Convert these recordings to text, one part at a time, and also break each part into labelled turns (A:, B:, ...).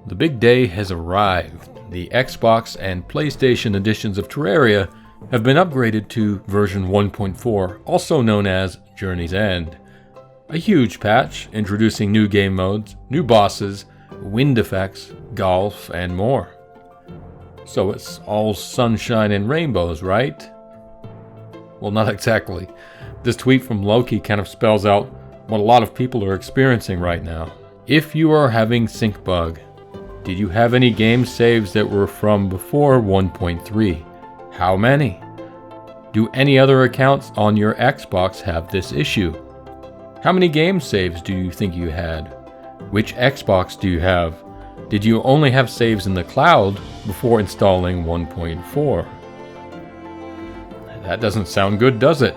A: The big day has arrived. The Xbox and PlayStation editions of Terraria have been upgraded to version 1.4, also known as Journey's End. A huge patch introducing new game modes, new bosses, wind effects, golf, and more. So it's all sunshine and rainbows, right? Well, not exactly. This tweet from Loki kind of spells out what a lot of people are experiencing right now. If you are having sync bug, did you have any game saves that were from before 1.3? How many? Do any other accounts on your Xbox have this issue? How many game saves do you think you had? Which Xbox do you have? Did you only have saves in the cloud before installing 1.4? That doesn't sound good, does it?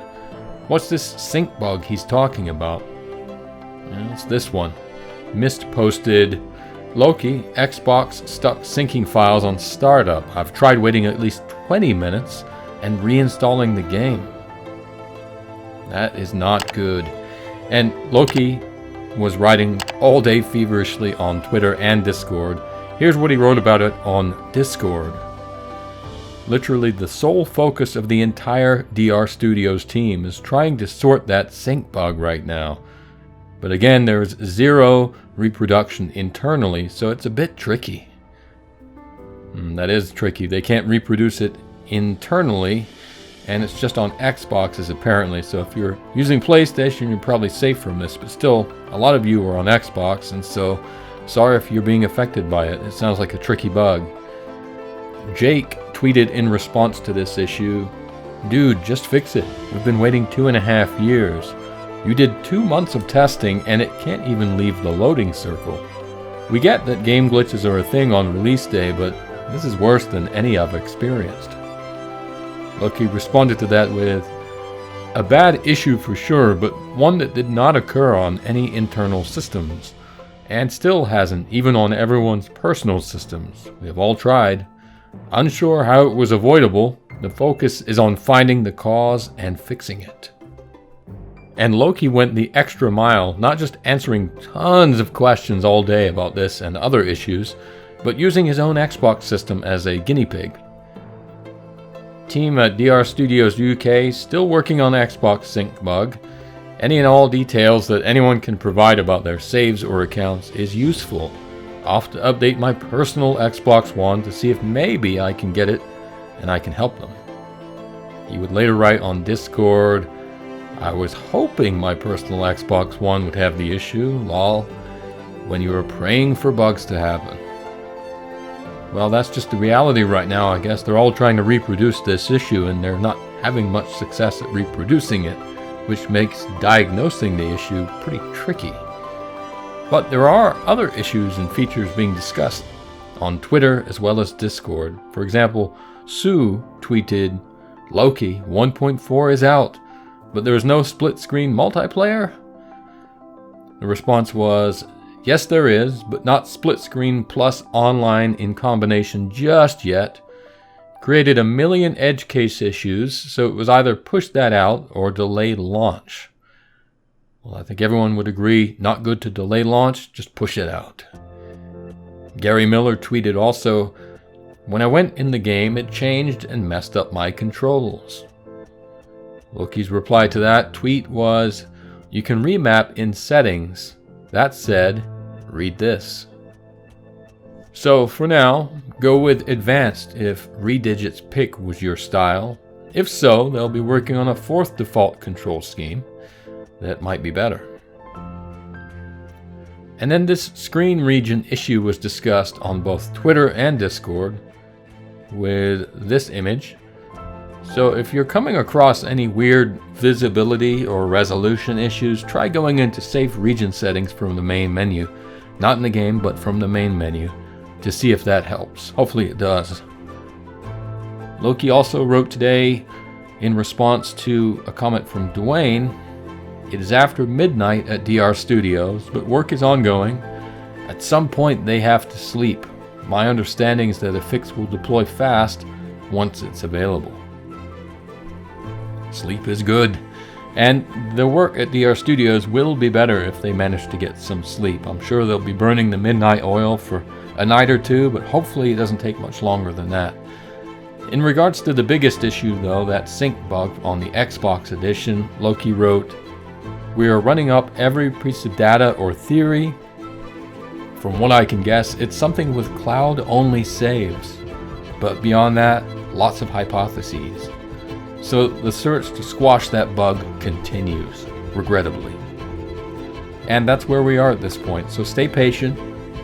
A: What's this sync bug he's talking about? Well, it's this one. Mist posted, Loki, Xbox stuck syncing files on startup. I've tried waiting at least 20 minutes and reinstalling the game. That is not good. And Loki was writing all day feverishly on Twitter and Discord. Here's what he wrote about it on Discord. Literally, the sole focus of the entire DR Studios team is trying to sort that sync bug right now. But again, there's zero reproduction internally, so it's a bit tricky. That is tricky. They can't reproduce it internally, and it's just on Xboxes apparently. So if you're using PlayStation, you're probably safe from this, but still, a lot of you are on Xbox, and so sorry if you're being affected by it. It sounds like a tricky bug. Jake tweeted in response to this issue, Dude, just fix it. We've been waiting 2.5 years. You did 2 months of testing and it can't even leave the loading circle. We get that game glitches are a thing on release day, but this is worse than any I've experienced. Loki responded to that with, a bad issue for sure, but one that did not occur on any internal systems, and still hasn't, even on everyone's personal systems. We have all tried. Unsure how it was avoidable, the focus is on finding the cause and fixing it. And Loki went the extra mile, not just answering tons of questions all day about this and other issues, but using his own Xbox system as a guinea pig. Team at DR Studios UK still working on the Xbox sync bug. Any and all details that anyone can provide about their saves or accounts is useful. I'll have to update my personal Xbox One to see if maybe I can get it and I can help them. He would later write on Discord, I was hoping my personal Xbox One would have the issue, lol, when you were praying for bugs to happen. Well, that's just the reality right now, I guess. They're all trying to reproduce this issue and they're not having much success at reproducing it, which makes diagnosing the issue pretty tricky. But there are other issues and features being discussed on Twitter as well as Discord. For example, Sue tweeted, Loki 1.4 is out, but there is no split-screen multiplayer? The response was, yes there is, but not split-screen plus online in combination just yet. Created a million edge case issues, so it was either push that out or delay launch. Well, I think everyone would agree, not good to delay launch, just push it out. Gary Miller tweeted also, when I went in the game, it changed and messed up my controls. Loki's reply to that tweet was, you can remap in settings. That said, read this. So for now, go with advanced if redigits pick was your style. If so, they'll be working on a 4th default control scheme that might be better. And then this screen region issue was discussed on both Twitter and Discord with this image. So if you're coming across any weird visibility or resolution issues, try going into safe region settings from the main menu. Not in the game, but from the main menu, to see if that helps. Hopefully it does. Loki also wrote today, in response to a comment from Dwayne, it is after midnight at DR Studios, but work is ongoing. At some point they have to sleep. My understanding is that a fix will deploy fast once it's available. Sleep is good. And the work at DR Studios will be better if they manage to get some sleep. I'm sure they'll be burning the midnight oil for a night or two, but hopefully it doesn't take much longer than that. In regards to the biggest issue though, that sync bug on the Xbox edition, Loki wrote, "We are running up every piece of data or theory. From what I can guess, it's something with cloud-only saves. But beyond that, lots of hypotheses." So the search to squash that bug continues, regrettably. And that's where we are at this point, so stay patient.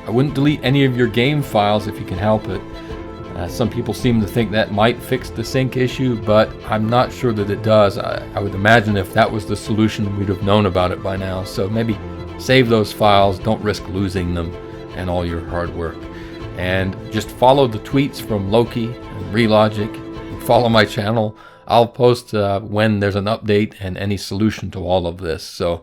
A: I wouldn't delete any of your game files if you can help it. Some people seem to think that might fix the sync issue, but I'm not sure that it does. I would imagine if that was the solution, we'd have known about it by now. So maybe save those files, don't risk losing them and all your hard work. And just follow the tweets from Loki and Relogic, and follow my channel. I'll post when there's an update and any solution to all of this. So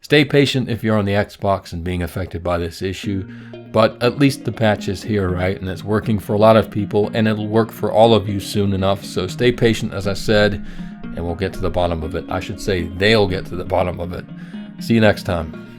A: stay patient if you're on the Xbox and being affected by this issue, but at least the patch is here, right? And it's working for a lot of people, and it'll work for all of you soon enough. So stay patient, as I said, and we'll get to the bottom of it. I should say they'll get to the bottom of it. See you next time.